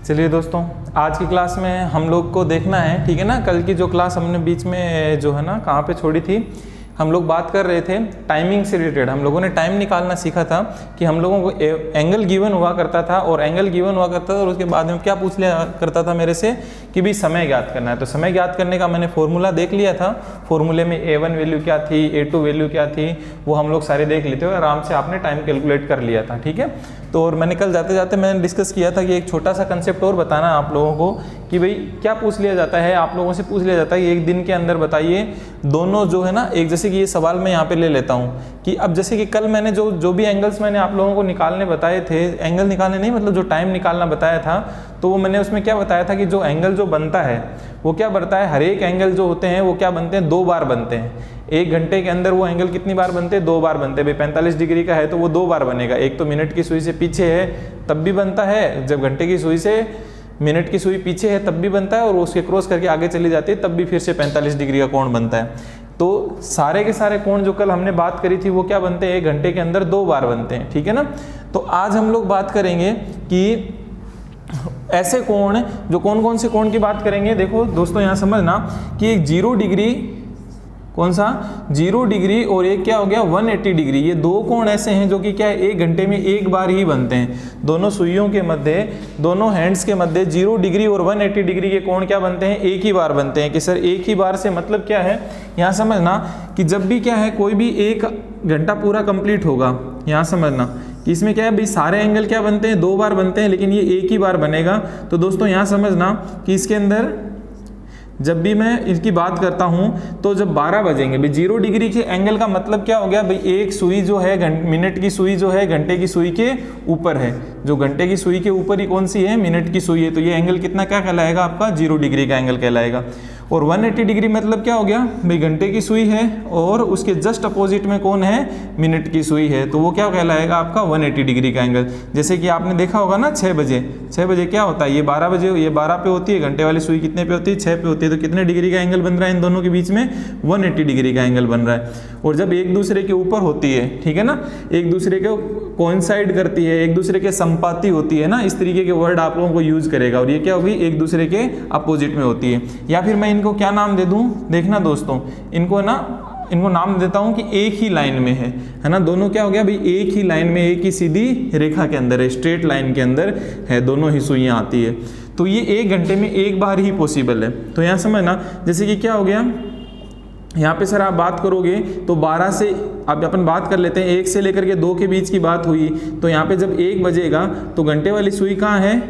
चलिए दोस्तों, आज की क्लास में हम लोग को देखना है, ठीक है ना। कल की जो क्लास हमने बीच में जो है ना कहाँ पे छोड़ी थी, हम लोग बात कर रहे थे टाइमिंग से रिलेटेड। हम लोगों ने टाइम निकालना सीखा था कि हम लोगों को एंगल गिवन हुआ करता था और एंगल गिवन हुआ करता था और उसके बाद में क्या पूछ लिया करता था मेरे से कि भाई समय ज्ञात करना है। तो समय ज्ञात करने का मैंने फॉर्मूला देख लिया था। फॉर्मूले में A1 वैल्यू क्या थी, A2 वैल्यू क्या थी, वो हम लोग सारे देख लेते और आराम से आपने टाइम कैलकुलेट कर लिया था, ठीक है। तो और मैंने कल जाते जाते मैंने डिस्कस किया था कि एक छोटा सा कंसेप्ट और बताना आप लोगों को कि भाई क्या पूछ लिया जाता है, आप लोगों से पूछ लिया जाता है कि एक दिन के अंदर बताइए दोनों जो है ना, एक जैसे कि ये सवाल मैं यहाँ पे ले लेता हूँ कि अब जैसे कि कल मैंने जो भी एंगल्स मैंने आप लोगों को निकालने बताए थे, एंगल निकालने नहीं मतलब जो टाइम निकालना बताया था, तो वो मैंने उसमें क्या बताया था कि जो एंगल जो बनता है वो क्या बनता है, हर एक एंगल जो होते हैं वो क्या बनते हैं, 2 बार बनते हैं। 1 घंटे के अंदर वो एंगल कितनी बार बनते हैं, 2 बार बनते हैं। भाई 45 डिग्री का है तो वो 2 बार बनेगा। एक तो मिनट की सुई से पीछे है तब भी बनता है, जब घंटे की सुई से मिनट की सुई पीछे है तब भी बनता है, और उसके क्रॉस करके आगे चली जाती है तब भी फिर से 45 डिग्री का कोण बनता है। तो सारे के सारे कोण जो कल हमने बात करी थी वो क्या बनते हैं, 1 घंटे के अंदर 2 बार बनते हैं, ठीक है ना। तो आज हम लोग बात करेंगे कि ऐसे कोण जो कौन कौन से कोण की बात करेंगे। देखो दोस्तों यहाँ समझना कि एक 0 डिग्री, कौन सा 0 डिग्री और एक क्या हो गया 180 डिग्री, ये 2 कोण ऐसे हैं जो कि क्या है 1 घंटे में 1 बार ही बनते हैं। दोनों सुइयों के मध्य, दोनों हैंड्स के मध्य 0 डिग्री और 180 डिग्री के कोण क्या बनते हैं, एक ही बार बनते हैं। कि सर एक ही बार से मतलब क्या है, यहाँ समझना कि जब भी क्या है कोई भी 1 घंटा पूरा कंप्लीट होगा, यहाँ समझना कि इसमें क्या है भाई सारे एंगल क्या बनते हैं, 2 बार बनते हैं, लेकिन ये एक ही बार बनेगा। तो दोस्तों यहाँ समझना कि इसके अंदर जब भी मैं इसकी बात करता हूं तो जब 12 बजेंगे भाई 0 डिग्री के एंगल का मतलब क्या हो गया भाई, एक सुई जो है मिनट की सुई जो है घंटे की सुई के ऊपर है, जो घंटे की सुई के ऊपर ही कौन सी है, मिनट की सुई है। तो ये एंगल कितना क्या कहलाएगा आपका, 0 डिग्री का एंगल कहलाएगा। और 180 डिग्री मतलब क्या हो गया भाई, घंटे की सुई है और उसके जस्ट अपोजिट में कौन है, मिनट की सुई है, तो वो क्या कहलाएगा आपका 180 डिग्री का एंगल। जैसे कि आपने देखा होगा ना 6 बजे क्या होता है, ये 12 बजे, ये 12 पे होती है, घंटे वाली सुई कितने पे होती है, 6 पे होती है। तो कितने डिग्री का एंगल बन रहा है इन दोनों के बीच में, 180 डिग्री का एंगल बन रहा है। और जब एक दूसरे के ऊपर होती है, ठीक है ना, एक दूसरे को कोइंसाइड करती है, एक दूसरे के संपाती होती है ना, इस तरीके के वर्ड आप लोगों को यूज करेगा। और ये क्या होगी, एक दूसरे के अपोजिट में होती है। या फिर मैं इनको क्या नाम दे दूं, देखना दोस्तों, इनको नाम देता हूं कि एक ही लाइन में है ना, दोनों क्या हो गया भाई एक ही लाइन में, एक ही सीधी रेखा के अंदर है, स्ट्रेट लाइन के अंदर है, दोनों ही सुइयां आती है। तो ये 1 घंटे में 1 बार ही पॉसिबल है। तो यहाँ समझना, जैसे कि क्या हो गया यहाँ पे सर आप बात करोगे तो 12 से अब अपन बात कर लेते हैं, 1 से लेकर के 2 के बीच की बात हुई। तो यहाँ पे जब 1 बजेगा तो घंटे वाली सुई कहाँ है,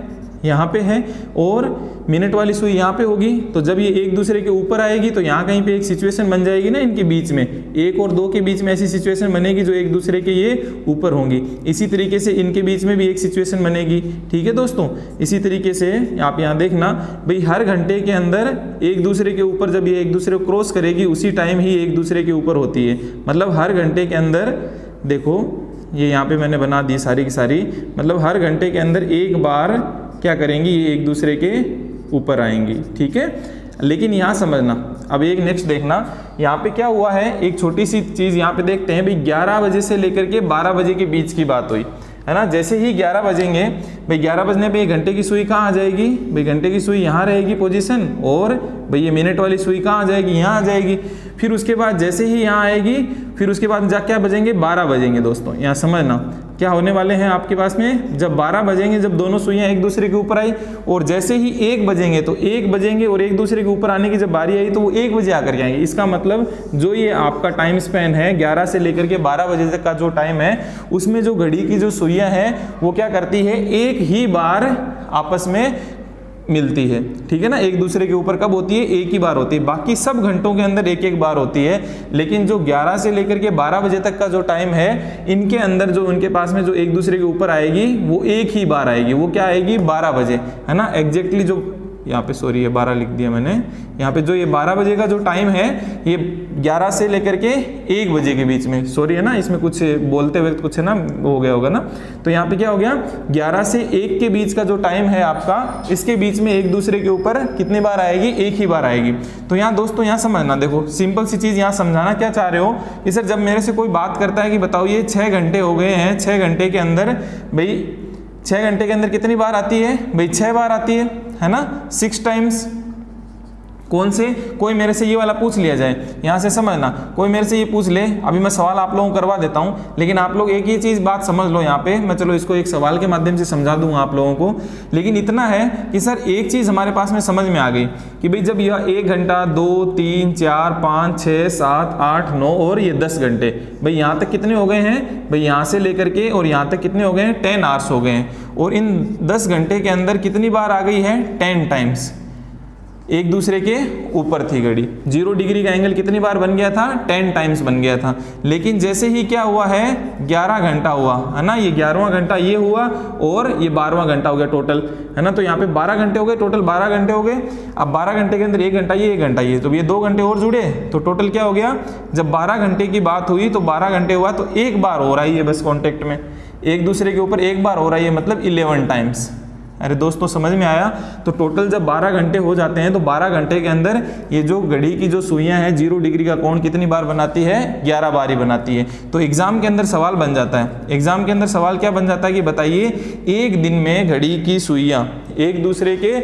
यहाँ पे है, और मिनट वाली सुई यहाँ पे होगी। तो जब ये एक दूसरे के ऊपर आएगी तो यहाँ कहीं पे एक सिचुएशन बन जाएगी ना इनके बीच में, 1 और 2 के बीच में ऐसी सिचुएशन बनेगी जो एक दूसरे के ये ऊपर होंगी। इसी तरीके से इनके बीच में भी एक सिचुएशन बनेगी, ठीक है दोस्तों। इसी तरीके से आप यहाँ देखना भाई हर घंटे के अंदर एक दूसरे के ऊपर जब ये एक दूसरे को क्रॉस करेगी उसी टाइम ही एक दूसरे के ऊपर होती है। मतलब हर घंटे के अंदर देखो ये यहाँ पे मैंने बना दी सारी की सारी, मतलब हर घंटे के अंदर 1 बार क्या करेंगी, ये एक दूसरे के ऊपर आएंगी, ठीक है। लेकिन यहाँ समझना, अब एक नेक्स्ट देखना, यहाँ पे क्या हुआ है, एक छोटी सी चीज़ यहाँ पे देखते हैं भाई 11 बजे से लेकर के 12 बजे के बीच की बात हुई है ना। जैसे ही 11 बजेंगे भाई 11 बजने पे घंटे की सुई कहाँ आ जाएगी, भाई घंटे की सुई यहाँ रहेगी पोजीशन, और भाई ये मिनट वाली सुई कहाँ आ जाएगी, यहाँ आ जाएगी। फिर उसके बाद जैसे ही यहाँ आएगी फिर उसके बाद जा क्या बजेंगे, 12 बजेंगे दोस्तों। यहाँ समझना क्या होने वाले हैं आपके पास में, जब 12 बजेंगे, जब दोनों सुइयाँ एक दूसरे के ऊपर आई, और जैसे ही 1 बजेंगे तो 1 बजेंगे और एक दूसरे के ऊपर आने की जब बारी आई तो वो 1 बजे आकर के आएंगे। इसका मतलब जो ये आपका टाइम स्पेन है 11 से लेकर के 12 बजे तक का जो टाइम है, उसमें जो घड़ी की जो सुइयाँ हैं वो क्या करती है, एक ही बार आपस में मिलती है, ठीक है ना। एक दूसरे के ऊपर कब होती है, एक ही बार होती है। बाकी सब घंटों के अंदर एक एक बार होती है, लेकिन जो 11 से लेकर के 12 बजे तक का जो टाइम है, इनके अंदर जो उनके पास में जो एक दूसरे के ऊपर आएगी वो एक ही बार आएगी। वो क्या आएगी, 12 बजे, है ना। एग्जैक्टली जो यहाँ पे सॉरी ये 12 लिख दिया मैंने, यहाँ पे जो ये 12 बजे का जो टाइम है ये 11 से लेकर के 1 बजे के बीच में, सॉरी है ना, इसमें कुछ बोलते हुए कुछ है ना हो गया होगा ना। तो यहाँ पे क्या हो गया, 11 से 1 के बीच का जो टाइम है आपका, इसके बीच में एक दूसरे के ऊपर कितनी बार आएगी, एक ही बार आएगी। तो यहाँ दोस्तों यहाँ समझना, देखो सिंपल सी चीज़ यहाँ समझाना क्या चाह रहे हो कि सर जब मेरे से कोई बात करता है कि बताओ ये 6 घंटे हो गए हैं, 6 घंटे के अंदर भाई 6 घंटे के अंदर कितनी बार आती है भाई? 6 बार आती है ना, 6 टाइम्स। कौन से? कोई मेरे से ये वाला पूछ लिया जाए, यहाँ से समझना, कोई मेरे से ये पूछ ले, अभी मैं सवाल आप लोगों को करवा देता हूँ, लेकिन आप लोग एक ही चीज़ बात समझ लो यहाँ पे, मैं चलो इसको एक सवाल के माध्यम से समझा दूंगा आप लोगों को, लेकिन इतना है कि सर एक चीज़ हमारे पास में समझ में आ गई कि भाई जब यह 1 घंटा 2 3 4 5 6 7 8 9 और ये 10 घंटे, भाई यहाँ तक कितने हो गए हैं भाई? यहाँ से लेकर के और यहाँ तक कितने हो गए हैं? 10 आवर्स हो गए हैं। और इन 10 घंटे के अंदर कितनी बार आ गई है? 10 टाइम्स। एक दूसरे के ऊपर थी घड़ी। 0 डिग्री का एंगल कितनी बार बन गया था? 10 टाइम्स बन गया था। लेकिन जैसे ही क्या हुआ है? 11 घंटा हुआ है ना, ये 11वां घंटा ये हुआ और ये 12वां घंटा हो गया टोटल, है ना। तो यहाँ पे 12 घंटे हो गए, टोटल 12 घंटे हो गए। अब 12 घंटे के अंदर 1 घंटा ये 1 घंटा ये, तो ये 2 घंटे और जुड़े, तो टोटल क्या हो गया? जब 12 घंटे की बात हुई तो 12 घंटे हुआ तो एक बार हो रहा है ये बस कॉन्टेक्ट में, एक दूसरे के ऊपर एक बार हो रहा है, ये मतलब 11 टाइम्स। अरे दोस्तों समझ में आया? तो टोटल जब 12 घंटे हो जाते हैं तो 12 घंटे के अंदर ये जो घड़ी की जो सुइयां हैं 0 डिग्री का कोण कितनी बार बनाती है? 11 बार ही बनाती है। तो एग्जाम के अंदर सवाल बन जाता है, एग्जाम के अंदर सवाल क्या बन जाता है कि बताइए एक दिन में घड़ी की सुइयां एक दूसरे के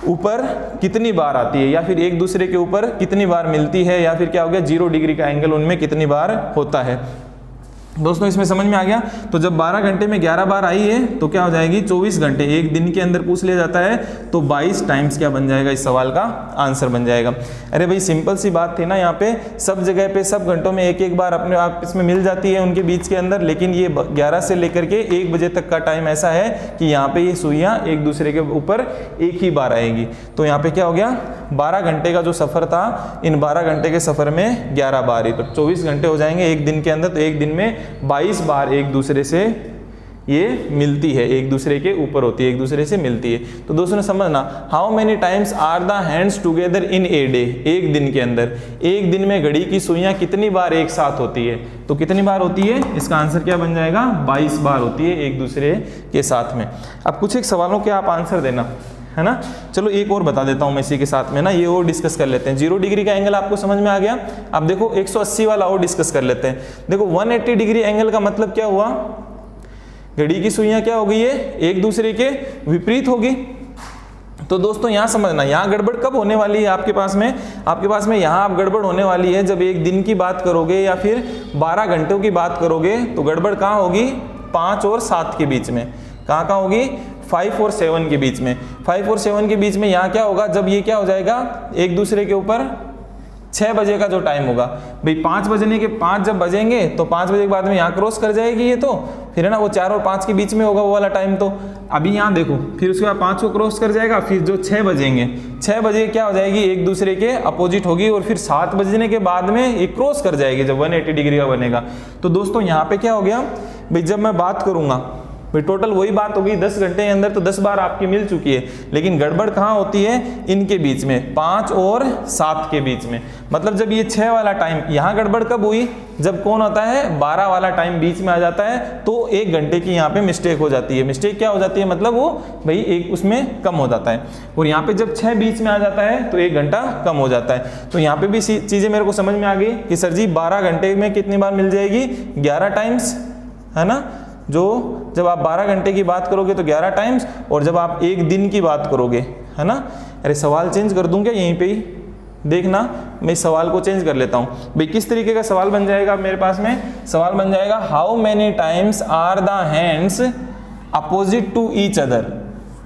ऊपर कितनी बार आती है, या फिर एक दूसरे के ऊपर कितनी बार मिलती है, या फिर क्या हो गया 0 डिग्री का एंगल उनमें कितनी बार होता है। दोस्तों इसमें समझ में आ गया? तो जब 12 घंटे में 11 बार आई है तो क्या हो जाएगी? 24 घंटे, एक दिन के अंदर पूछ लिया जाता है तो 22 टाइम्स क्या बन जाएगा? इस सवाल का आंसर बन जाएगा। अरे भाई सिंपल सी बात थी ना, यहाँ पे सब जगह पे सब घंटों में एक एक बार अपने आप इसमें मिल जाती है उनके बीच के अंदर, लेकिन ये 11 से लेकर के 1 बजे तक का टाइम ऐसा है कि यहाँ पे ये सुइयाँ एक दूसरे के ऊपर एक ही बार आएगी। तो यहाँ पे क्या हो गया? 12 घंटे का जो सफ़र था, इन 12 घंटे के सफ़र में 11 बार ही, तो 24 घंटे हो जाएंगे एक दिन के अंदर। तो एक दिन में 22 बार एक दूसरे से ये मिलती है, एक दूसरे के ऊपर होती है, एक दूसरे से मिलती है। तो दोस्तों ने समझना, how many times are the hands together in a day? एक दिन के अंदर, एक दिन में घड़ी की सुइयां कितनी बार एक साथ होती है? तो कितनी बार होती है? इसका आंसर क्या बन जाएगा? 22 बार होती है एक दूसरे के साथ में। अब कुछ एक सवालों के आप आंसर देना, है ना। चलो एक और बता देता हूं मैं इसी के साथ में ना, ये और डिस्कस कर लेते हैं। 0 डिग्री का एंगल आपको समझ में आ गया। अब देखो 180 वाला और डिस्कस कर लेते हैं। देखो 180 डिग्री एंगल का मतलब क्या हुआ? घड़ी की सुइयां क्या हो गई है? एक दूसरे के विपरीत होगी। तो दोस्तों यहाँ समझना, यहाँ गड़बड़ कब होने वाली है आपके पास में? आपके पास में यहाँ आप गड़बड़ होने वाली है जब एक दिन की बात करोगे या फिर 12 घंटों की बात करोगे, तो गड़बड़ कहाँ होगी? 5 और 7 के बीच में। कहाँ कहाँ होगी? 5 और 7 के बीच में। 5 और 7 के बीच में यहाँ क्या होगा? जब ये क्या हो जाएगा? एक दूसरे के ऊपर 6 बजे का जो टाइम होगा भाई, 5 बजने के 5 जब बजेंगे तो 5 बजे के बाद में यहाँ क्रॉस कर जाएगी ये, तो फिर है ना वो 4 और 5 के बीच में होगा वो वाला टाइम। तो अभी यहाँ देखो, फिर उसके बाद 5 को क्रॉस कर जाएगा, फिर जो 6 बजेंगे, 6 बजे क्या हो जाएगी? एक दूसरे के अपोजिट होगी, और फिर 7 बजने के बाद में ये क्रॉस कर जाएगी जब 180 डिग्री का बनेगा। तो दोस्तों यहाँ पे क्या हो गया भाई, जब मैं बात करूंगा भाई टोटल वही बात होगी 10 घंटे के अंदर, तो 10 बार आपकी मिल चुकी है, लेकिन गड़बड़ कहाँ होती है? इनके बीच में, 5 और 7 के बीच में। मतलब जब ये 6 वाला टाइम, यहाँ गड़बड़ कब हुई? जब कौन होता है? 12 वाला टाइम बीच में आ जाता है, तो 1 घंटे की यहाँ पे मिस्टेक हो जाती है। मिस्टेक क्या हो जाती है? मतलब वो भाई एक उसमें कम हो जाता है। और यहाँ पे जब 6 बीच में आ जाता है तो 1 घंटा कम हो जाता है। तो यहाँ पे भी चीजें मेरे को समझ में आ गई कि सर जी 12 घंटे में कितनी बार मिल जाएगी? 11 टाइम्स, है ना। जो जब आप 12 घंटे की बात करोगे तो 11 टाइम्स, और जब आप एक दिन की बात करोगे, है ना। अरे सवाल चेंज कर दूं क्या यहीं पे ही? देखना, मैं इस सवाल को चेंज कर लेता हूं भाई। किस तरीके का सवाल बन जाएगा मेरे पास में? सवाल बन जाएगा, how many times are the hands opposite to each other?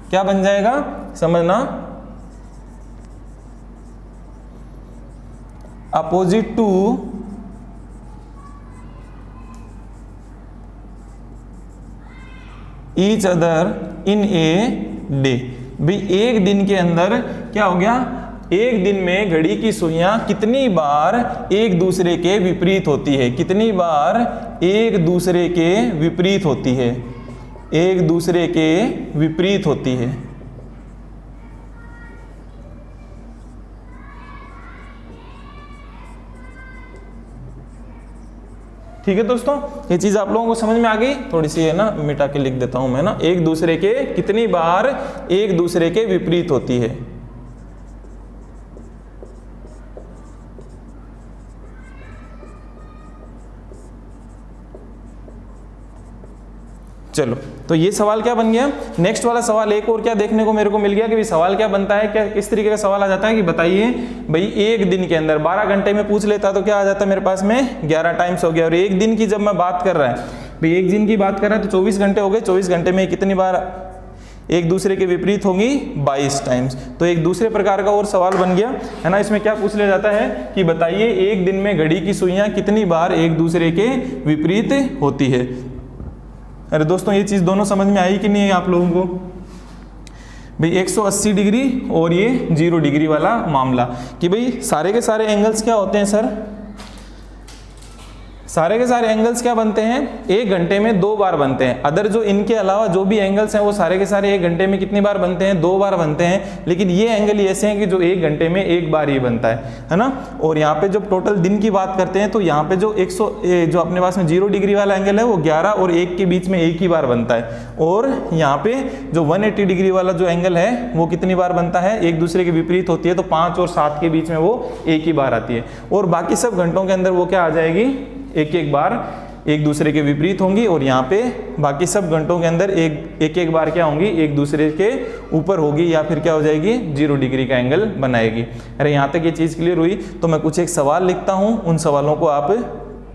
क्या बन जाएगा? समझना, opposite to each other in a day. भाई एक दिन के अंदर क्या हो गया? एक दिन में घड़ी की सुइयां कितनी बार एक दूसरे के विपरीत होती है? कितनी बार एक दूसरे के विपरीत होती है? एक दूसरे के विपरीत होती है। ठीक है दोस्तों, ये चीज आप लोगों को समझ में आ गई? थोड़ी सी है ना मिटा के लिख देता हूं मैं ना, एक दूसरे के कितनी बार एक दूसरे के विपरीत होती है। चलो, तो ये सवाल क्या बन गया। नेक्स्ट वाला सवाल एक और क्या देखने को मेरे को मिल गया कि भाई सवाल क्या बनता है, क्या किस तरीके का सवाल आ जाता है कि बताइए भाई एक दिन के अंदर 12 घंटे में पूछ लेता तो क्या आ जाता है मेरे पास में 11 टाइम्स हो गया। और एक दिन की जब मैं बात कर रहा है भाई, एक दिन की बात कर रहा है तो 24 घंटे हो गए, 24 घंटे में कितनी बार एक दूसरे के विपरीत होंगी 22 टाइम्स। तो एक दूसरे प्रकार का और सवाल बन गया है ना। इसमें क्या पूछ लिया जाता है कि बताइए एक दिन में घड़ी की सुइयां कितनी बार एक दूसरे के विपरीत होती है। अरे दोस्तों ये चीज़ दोनों समझ में आई कि नहीं है आप लोगों को भाई, 180 डिग्री और ये 0 डिग्री वाला मामला कि भाई सारे के सारे एंगल्स क्या होते हैं सर, सारे के सारे एंगल्स क्या बनते हैं, एक घंटे में 2 बार बनते हैं। अदर जो इनके अलावा जो भी एंगल्स हैं वो सारे के सारे एक घंटे में कितनी बार बनते हैं, 2 बार बनते हैं। लेकिन ये एंगल ही ऐसे हैं कि जो एक घंटे में एक बार ही बनता है ना। और यहाँ पे जब टोटल दिन की बात करते हैं तो यहाँ पे जो जो अपने पास में 0 डिग्री वाला एंगल है वो 11 और 1 के बीच में एक ही बार बनता है। और यहाँ पे जो 180 डिग्री वाला जो एंगल है वो कितनी बार बनता है, एक दूसरे के विपरीत होती है तो 5 और 7 के बीच में वो एक ही बार आती है। और बाकी सब घंटों के अंदर वो क्या आ जाएगी, एक एक बार एक दूसरे के विपरीत होंगी। और यहाँ पे बाकी सब घंटों के अंदर एक एक बार क्या होंगी, एक दूसरे के ऊपर होगी या फिर क्या हो जाएगी 0 डिग्री का एंगल बनाएगी। अरे यहाँ तक ये चीज़ क्लियर हुई। तो मैं कुछ एक सवाल लिखता हूँ, उन सवालों को आप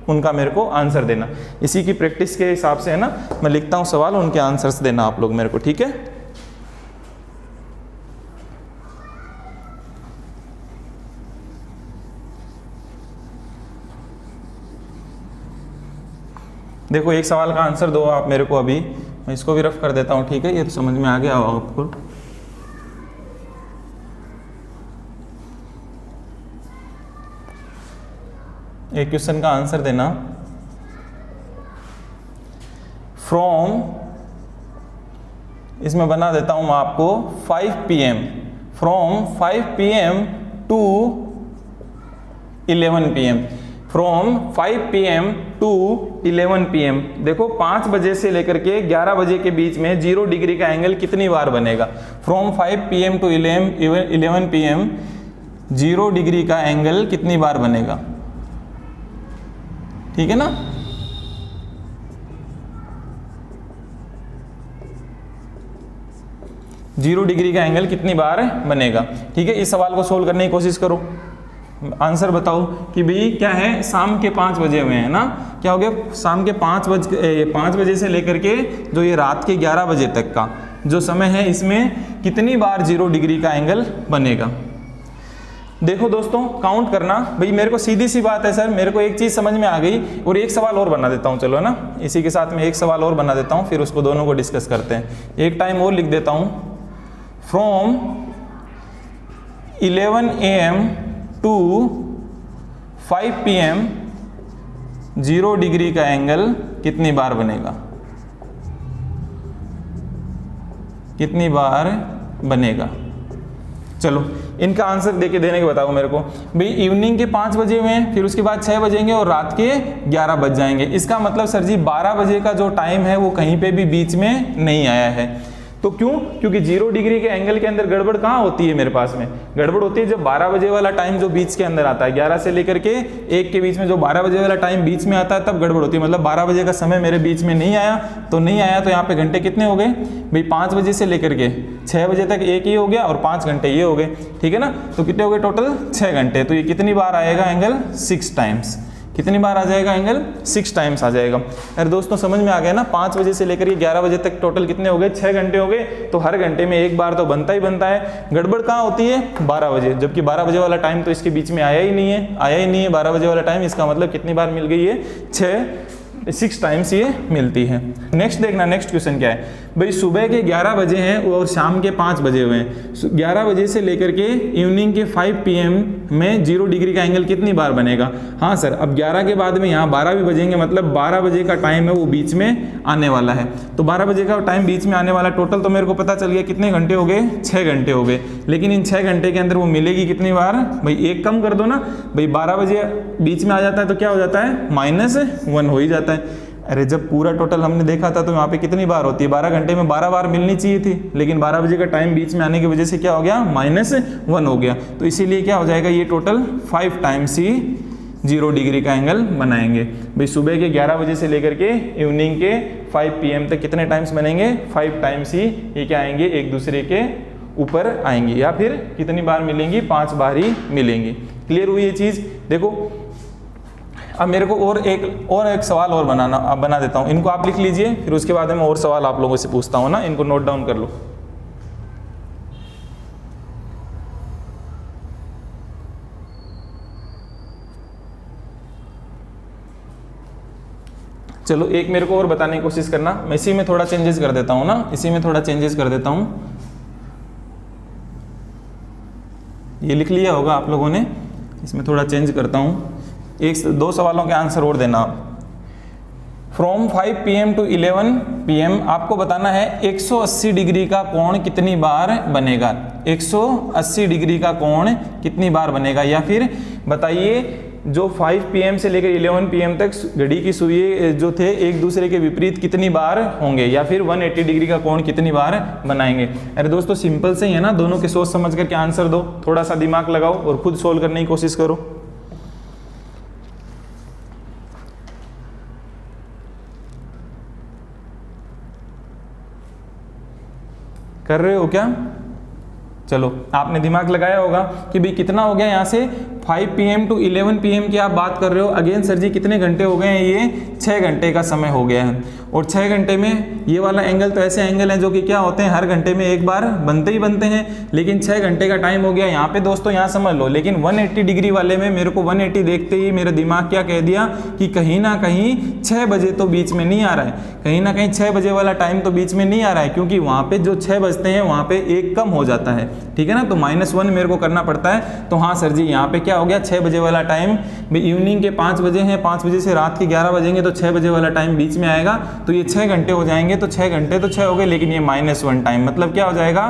उनका मेरे को आंसर देना। इसी की प्रैक्टिस के हिसाब से है ना, मैं लिखता हूँ सवाल, उनके आंसर्स देना आप लोग मेरे को, ठीक है। देखो एक सवाल का आंसर दो आप मेरे को, अभी मैं इसको भी रफ कर देता हूँ, ठीक है। ये तो समझ में आ गया होगा आपको। एक क्वेश्चन का आंसर देना, फ्रॉम, इसमें बना देता हूँ मैं आपको 5 PM, from 5 PM to 11 PM, from 5 PM to 11 PM। देखो 5 बजे से लेकर के 11 बजे के बीच में 0 डिग्री का एंगल कितनी बार बनेगा। From 5 PM to 11 PM 0 degree का एंगल कितनी बार बनेगा, ठीक है ना। जीरो डिग्री का एंगल कितनी बार बनेगा, ठीक है। इस सवाल को सोल्व करने की कोशिश करो, आंसर बताओ कि भाई क्या है, शाम के 5 बजे हुए हैं ना, क्या हो गया, शाम के 5 बजे से लेकर के जो ये रात के 11 बजे तक का जो समय है, इसमें कितनी बार 0 डिग्री का एंगल बनेगा। देखो दोस्तों काउंट करना, भाई मेरे को सीधी सी बात है सर, मेरे को एक चीज़ समझ में आ गई। और एक सवाल और बना देता हूँ, चलो ना, इसी के साथ में एक सवाल और बना देता हूँ, फिर उसको दोनों को डिस्कस करते हैं। एक टाइम और लिख देता हूँ, from 11 AM to 5 PM 0 degree का एंगल कितनी बार बनेगा, कितनी बार बनेगा। चलो इनका आंसर देने के बताओ मेरे को। भाई इवनिंग के 5 बजे हुए हैं, फिर उसके बाद 6 बजेंगे और रात के 11 बज जाएंगे। इसका मतलब सर जी 12 बजे का जो टाइम है वो कहीं पे भी बीच में नहीं आया है। तो क्यों, क्योंकि 0 डिग्री के एंगल के अंदर गड़बड़ कहाँ होती है मेरे पास में, गड़बड़ होती है जब 12 बजे वाला टाइम जो बीच के अंदर आता है, 11 से लेकर के 1 के बीच में जो 12 बजे वाला टाइम बीच में आता है तब गड़बड़ होती है। मतलब 12 बजे का समय मेरे बीच में नहीं आया, तो नहीं आया तो यहाँ पे घंटे कितने हो गए भाई, 5 बजे से लेकर के 6 बजे तक 1 ही हो गया और 5 घंटे ये हो गए, ठीक है ना। तो कितने हो गए टोटल 6 घंटे। तो ये कितनी बार आएगा एंगल, 6 टाइम्स। कितनी बार आ जाएगा एंगल, 6 टाइम्स आ जाएगा। अरे दोस्तों समझ में आ गया ना, 5 बजे से लेकर के 11 बजे तक टोटल कितने हो गए, 6 घंटे हो गए। तो हर घंटे में एक बार तो बनता ही बनता है। गड़बड़ कहाँ होती है, 12 बजे, जबकि 12 बजे वाला टाइम तो इसके बीच में आया ही नहीं है, 12 बजे वाला टाइम। इसका मतलब कितनी बार मिल गई है, 6 टाइम्स ये मिलती है। नेक्स्ट देखना, नेक्स्ट क्वेश्चन क्या है भाई, सुबह के 11 बजे हैं और शाम के 5 बजे हुए हैं। 11 बजे से लेकर के इवनिंग के 5 PM में 0 डिग्री का एंगल कितनी बार बनेगा। हाँ सर, अब 11 के बाद में यहाँ 12 भी बजेंगे, मतलब 12 बजे का टाइम है वो बीच में आने वाला है। तो 12 बजे का टाइम बीच में आने वाला, टोटल तो मेरे को पता चल गया कितने घंटे हो गए, 6 घंटे हो गए। लेकिन इन 6 घंटे के अंदर वो मिलेगी कितनी बार भाई, एक कम कर दो ना भाई, 12 बजे बीच में आ जाता है तो क्या हो जाता है, -1 हो ही जाता है। अरे जब पूरा टोटल हमने देखा था तो यहाँ पे कितनी बार होती है, 12 घंटे में 12 बार मिलनी चाहिए थी, लेकिन 12 बजे का टाइम बीच में आने की वजह से क्या हो गया, -1 हो गया। तो इसीलिए क्या हो जाएगा, ये टोटल 5 टाइम्स ही 0 डिग्री का एंगल बनाएंगे। भाई सुबह के 11 बजे से लेकर के इवनिंग के 5 PM तक कितने टाइम्स बनेंगे? 5 टाइम्स ही ये क्या आएंगे, एक दूसरे के ऊपर आएंगी, या फिर कितनी बार मिलेंगी? 5 बार ही मिलेंगी। क्लियर हुई ये चीज़? देखो अब मेरे को और एक सवाल और बना देता हूँ। इनको आप लिख लीजिए, फिर उसके बाद मैं और सवाल आप लोगों से पूछता हूँ ना, इनको नोट डाउन कर लो। चलो एक मेरे को और बताने की कोशिश करना। मैं इसी में थोड़ा चेंजेस कर देता हूँ ना, इसी में थोड़ा चेंजेस कर देता हूँ। ये लिख लिया होगा आप लोगों ने, इसमें थोड़ा चेंज करता हूँ। 1-2 सवालों के आंसर और देना। फ्रॉम 5 PM to 11 PM आपको बताना है 180 डिग्री का कोण कितनी बार बनेगा। 180 डिग्री का कोण कितनी बार बनेगा, या फिर बताइए जो 5 PM से लेकर 11 PM तक घड़ी की सुइयां जो थे एक दूसरे के विपरीत कितनी बार होंगे, या फिर 180 डिग्री का कोण कितनी बार बनाएंगे। अरे दोस्तों सिंपल से ही है ना, दोनों के सोच समझ करके आंसर दो, थोड़ा सा दिमाग लगाओ और खुद सोल्व करने की कोशिश करो। कर रहे हो क्या? चलो आपने दिमाग लगाया होगा कि भाई कितना हो गया यहाँ से 5 PM to 11 PM की आप बात कर रहे हो। अगेन सर जी कितने घंटे हो गए हैं? ये 6 घंटे का समय हो गया है। और 6 घंटे में ये वाला एंगल तो ऐसे एंगल हैं जो कि क्या होते हैं, हर घंटे में एक बार बनते ही बनते हैं। लेकिन 6 घंटे का टाइम हो गया यहाँ पे दोस्तों, यहाँ समझ लो। लेकिन 180 डिग्री वाले में मेरे को 180 देखते ही मेरा दिमाग क्या कह दिया कि कहीं ना कहीं 6 बजे तो बीच में नहीं आ रहा है, कहीं ना कहीं 6 बजे वाला टाइम तो बीच में नहीं आ रहा है, क्योंकि वहाँ पे जो 6 बजते हैं वहाँ पे एक कम हो जाता है। ठीक है ना, तो -1 मेरे को करना पड़ता है। तो हाँ सर जी यहाँ पे क्या हो गया, 6 बजे वाला टाइम इवनिंग के 5 बजे हैं, 5 बजे से रात के 11 बजेंगे तो 6 बजे वाला टाइम बीच में आएगा, तो ये 6 घंटे हो जाएंगे। तो 6 घंटे तो 6 हो गए, लेकिन ये -1 टाइम मतलब क्या हो जाएगा,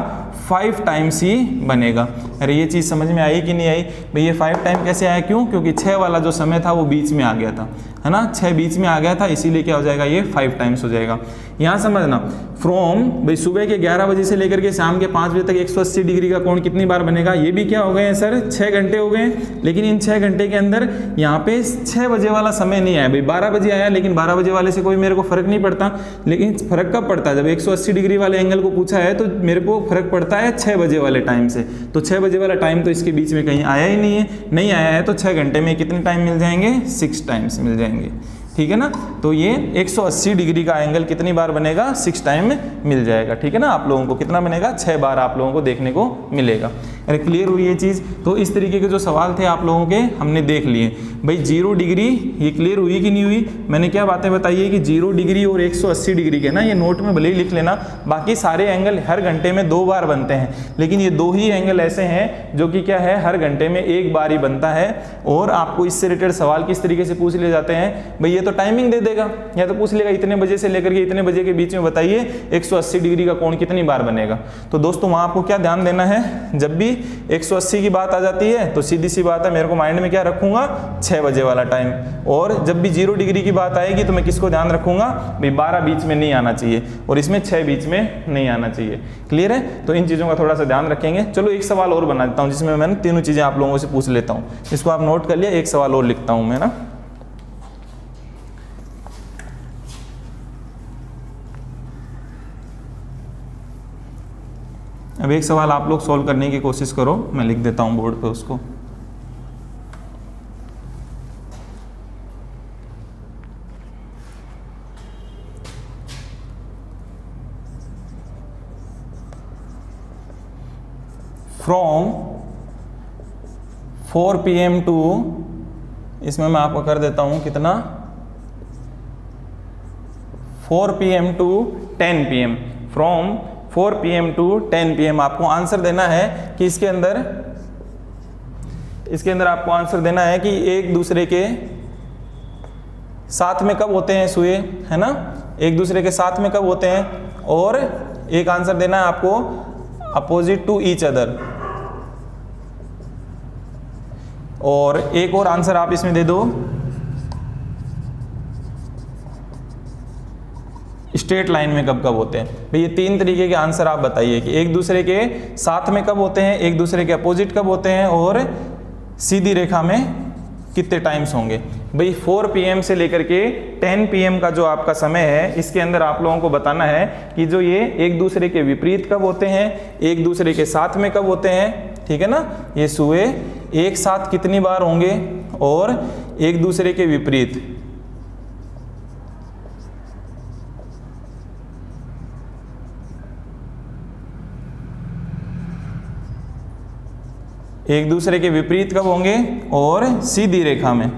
5 टाइम्स ही बनेगा। अरे ये चीज़ समझ में आई कि नहीं आई? भाई ये 5 टाइम कैसे आया? क्यों? क्योंकि 6 वाला जो समय था वो बीच में आ गया था, है ना, 6 बीच में आ गया था, इसीलिए क्या हो जाएगा, ये 5 टाइम्स हो जाएगा। यहाँ समझना, फ्रॉम भाई सुबह के 11 बजे से लेकर के शाम के 5 बजे तक 180 डिग्री का कोण कितनी बार बनेगा? ये भी क्या हो गए हैं सर, 6 घंटे हो गए। लेकिन इन 6 घंटे के अंदर यहाँ पे 6 बजे वाला समय नहीं आया। भाई 12 बजे आया, लेकिन 12 बजे वाले से कोई मेरे को फर्क नहीं पड़ता। लेकिन फर्क कब पड़ता है? जब 180 डिग्री वाले एंगल को पूछा है तो मेरे को फर्क पड़ता है 6 बजे वाले टाइम से। तो 6 बजे वाला टाइम तो इसके बीच में कहीं आया ही नहीं है, नहीं आया है। तो 6 घंटे में कितने टाइम मिल जाएंगे? 6 टाइम्स मिल जाएंगे। ठीक है ना, तो ये 180 डिग्री का एंगल कितनी बार बनेगा? 6 टाइम मिल जाएगा। ठीक है ना, आप लोगों को कितना बनेगा? 6 बार आप लोगों को देखने को मिलेगा। अरे क्लियर हुई ये चीज़? तो इस तरीके के जो सवाल थे आप लोगों के हमने देख लिए। भाई 0 डिग्री ये क्लियर हुई कि नहीं हुई? मैंने क्या बातें बताई है कि 0 डिग्री और 180 डिग्री के ना, ये नोट में भले ही लिख लेना, बाकी सारे एंगल हर घंटे में 2 बार बनते हैं, लेकिन ये 2 ही एंगल ऐसे हैं जो कि क्या है, हर घंटे में 1 बार ही बनता है। और आपको इससे रिलेटेड सवाल किस तरीके से पूछ लिए जाते हैं? भाई ये तो टाइमिंग दे देगा, या तो पूछ लेगा इतने बजे से लेकर के इतने बजे के बीच में बताइए 180 डिग्री का कोण कितनी बार बनेगा। तो दोस्तों वहाँ आपको क्या ध्यान देना है, जब भी 180 की बात आ जाती है तो सीधी सी बात है, मेरे को माइंड में क्या रखूंगा? 6 बजे वाला टाइम। और जब भी 0 डिग्री की बात आएगी तो मैं किसको ध्यान रखूंगा? भाई 12 बीच में नहीं आना चाहिए और इसमें 6 बीच में नहीं आना चाहिए। क्लियर है? तो इन चीज़ों का थोड़ा सा ध्यान रखेंगे। चलो एक सवाल और बना देता हूँ जिसमें मैंने तीनों चीज़ें आप लोगों से पूछ लेता हूँ। इसको आप नोट कर लिया, एक सवाल और लिखता हूँ मैं ना। अब एक सवाल आप लोग सॉल्व करने की कोशिश करो, मैं लिख देता हूं बोर्ड पे उसको। फ्रॉम 4 PM टू, इसमें मैं आपको कर देता हूं कितना, 4 PM to 10 PM। From 4 PM to 10 PM आपको आंसर देना है कि इसके अंदर आपको आंसर देना है कि एक दूसरे के साथ में कब होते हैं सुए, है ना, एक दूसरे के साथ में कब होते हैं। और एक आंसर देना है आपको अपोजिट टू ईच अदर। और एक और आंसर आप इसमें दे दो, स्ट्रेट लाइन में कब कब होते हैं। भाई ये 3 तरीके के आंसर आप बताइए कि एक दूसरे के साथ में कब होते हैं, एक दूसरे के अपोजिट कब होते हैं, और सीधी रेखा में कितने टाइम्स होंगे भाई? 4 PM से लेकर के 10 PM का जो आपका समय है, इसके अंदर आप लोगों को बताना है कि जो ये एक दूसरे के विपरीत कब होते हैं, एक दूसरे के साथ में कब होते हैं, ठीक है ना। ये सुए एक साथ कितनी बार होंगे और एक दूसरे के विपरीत एक दूसरे के विपरीत कब होंगे और सीधी रेखा में,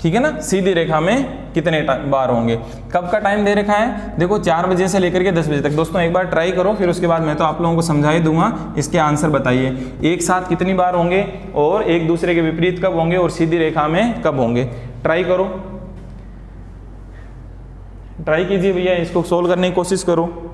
ठीक है ना। सीधी रेखा में कितने बार होंगे, कब का टाइम दे रखा है, देखो 4 बजे से लेकर के 10 बजे तक। दोस्तों एक बार ट्राई करो, फिर उसके बाद मैं तो आप लोगों को समझा ही दूंगा, इसके आंसर बताइए। एक साथ कितनी बार होंगे और एक दूसरे के विपरीत कब होंगे और सीधी रेखा में कब होंगे? ट्राई करो, ट्राई कीजिए भैया, इसको सोल्व करने की कोशिश करो।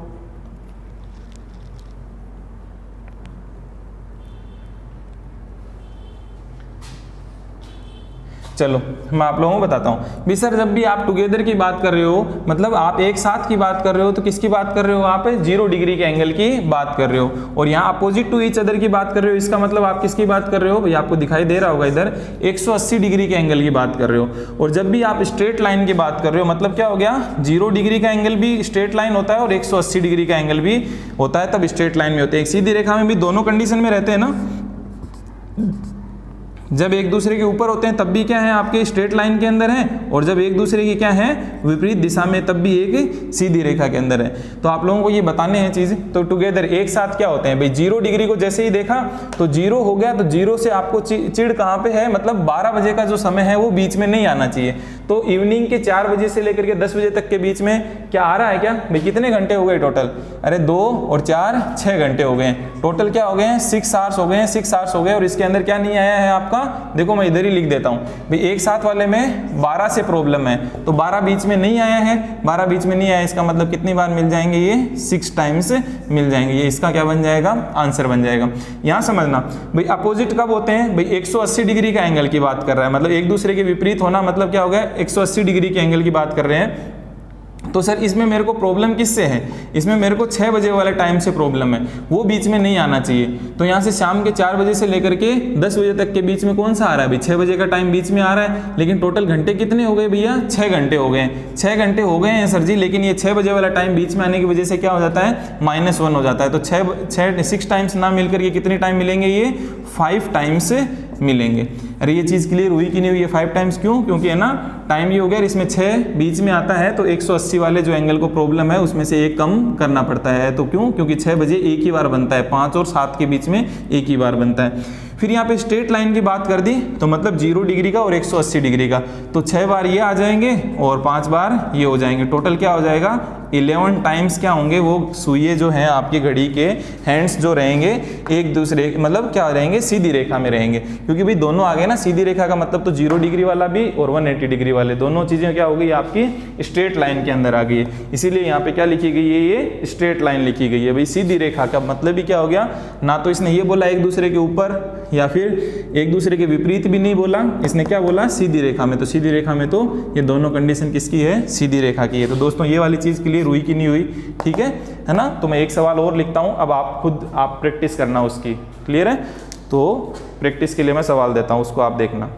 चलो मैं आप लोगों को बताता हूँ भी सर, जब भी आप टुगेदर की बात कर रहे हो, मतलब आप एक साथ की बात कर रहे हो, तो किसकी बात कर रहे हो आप? 0 डिग्री के एंगल की बात कर रहे हो। और यहाँ अपोजिट टू ईच अदर की बात कर रहे हो, इसका मतलब आप किसकी बात कर रहे हो भाई? आपको दिखाई दे रहा होगा इधर 180 डिग्री के एंगल की बात कर रहे हो। और जब भी आप स्ट्रेट लाइन की बात कर रहे हो, मतलब क्या हो गया? 0 डिग्री का एंगल भी स्ट्रेट लाइन होता है और 180 डिग्री का एंगल भी होता है, तब स्ट्रेट लाइन में होते हैं। एक सीधी रेखा में भी दोनों कंडीशन में रहते हैं ना। जब एक दूसरे के ऊपर होते हैं तब भी क्या है? आपके स्ट्रेट लाइन के अंदर है, और जब एक दूसरे की क्या है? विपरीत दिशा में, तब भी एक सीधी रेखा के अंदर है। तो आप लोगों को ये बताने हैं चीज़। तो टुगेदर एक साथ क्या होते हैं भाई? 0 डिग्री को जैसे ही देखा तो 0 हो गया, तो 0 से आपको चिड़ कहाँ पे है? मतलब 12 बजे का जो समय है वो बीच में नहीं आना चाहिए। तो इवनिंग के 4 बजे से लेकर के 10 बजे तक के बीच में क्या आ रहा है क्या भाई? कितने घंटे हो गए टोटल? अरे 2 और 4 6 घंटे हो गए। टोटल क्या हो गए हैं? 6 आवर्स हो गए हैं, 6 आवर्स हो गए। और इसके अंदर क्या नहीं आया है आपका? देखो मैं इधर ही लिख देता हूं भाई, एक साथ वाले में 12 से प्रॉब्लम है, तो 12 बीच में नहीं आया है। 12 बीच में नहीं आया, इसका मतलब कितनी बार मिल जाएंगे? ये 6 टाइम्स मिल जाएंगे। ये इसका क्या बन जाएगा? आंसर बन जाएगा। यहां समझना भाई, अपोजिट कब होते हैं भाई? 180 डिग्री का एंगल की बात कर रहा है, मतलब एक दूसरे के विपरीत होना, मतलब क्या हो गया? 180 डिग्री के एंगल की बात कर रहे हैं। तो सर इसमें मेरे को प्रॉब्लम किससे है? इसमें मेरे को 6 बजे वाले टाइम से प्रॉब्लम है, वो बीच में नहीं आना चाहिए। तो यहाँ से शाम के 4 बजे से लेकर के 10 बजे तक के बीच में कौन सा आ रहा है भाई? 6 बजे का टाइम बीच में आ रहा है। लेकिन टोटल घंटे कितने हो गए भैया? 6 घंटे हो गए। 6 घंटे हो गए हैं सर जी, लेकिन ये 6 बजे वाला टाइम बीच में आने की वजह से क्या हो जाता है? -1 हो जाता है। तो 6 टाइम्स ना मिलकर के कितने टाइम मिलेंगे? ये 5 टाइम्स मिलेंगे। अरे ये चीज़ क्लियर हुई कि नहीं हुई? 5 टाइम्स क्यों? क्योंकि है ना टाइम ये हो गया, इसमें 6 बीच में आता है, तो 180 वाले जो एंगल को प्रॉब्लम है उसमें से एक कम करना पड़ता है। तो क्यों? क्योंकि 6 बजे एक ही बार बनता है, 5 और 7 के बीच में एक ही बार बनता है। फिर यहाँ पे स्ट्रेट लाइन की बात कर दी, तो मतलब 0 डिग्री का और 180 डिग्री का, तो 6 बार ये आ जाएंगे और 5 बार ये हो जाएंगे। टोटल क्या हो जाएगा? 11 टाइम्स क्या होंगे? वो सुइए जो हैं आपकी घड़ी के हैंड्स जो रहेंगे एक दूसरे, मतलब क्या रहेंगे? सीधी रेखा में रहेंगे। क्योंकि भाई दोनों आ गए ना सीधी रेखा का, मतलब तो 0 डिग्री वाला भी और 180 डिग्री वाले, दोनों चीजें क्या हो गई? आपकी स्ट्रेट लाइन के अंदर आ गई है। इसीलिए यहाँ पे क्या लिखी गई है? ये स्ट्रेट लाइन लिखी गई है। भाई सीधी रेखा का मतलब ही क्या हो गया? ना तो इसने ये बोला एक दूसरे के ऊपर या फिर एक दूसरे के विपरीत भी नहीं बोला, इसने क्या बोला? सीधी रेखा में। तो सीधी रेखा में तो ये दोनों कंडीशन किसकी है? सीधी रेखा की है। तो दोस्तों ये वाली चीज क्लियर हुई कि नहीं हुई? ठीक है ना। तो मैं एक सवाल और लिखता हूं, अब आप खुद आप प्रैक्टिस करना उसकी। क्लियर है? तो प्रैक्टिस के लिए मैं सवाल देता हूं, उसको आप देखना।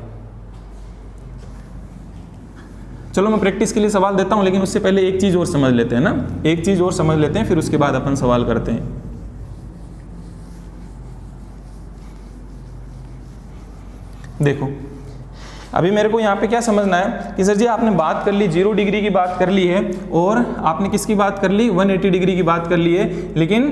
चलो मैं प्रैक्टिस के लिए सवाल देता हूं, लेकिन उससे पहले एक चीज और समझ लेते हैं ना, एक चीज और समझ लेते हैं, फिर उसके बाद अपन सवाल करते हैं। देखो अभी मेरे को यहाँ पे क्या समझना है कि सर जी आपने बात कर ली 0 डिग्री की बात कर ली है, और आपने किसकी बात कर ली? 180 डिग्री की बात कर ली है, लेकिन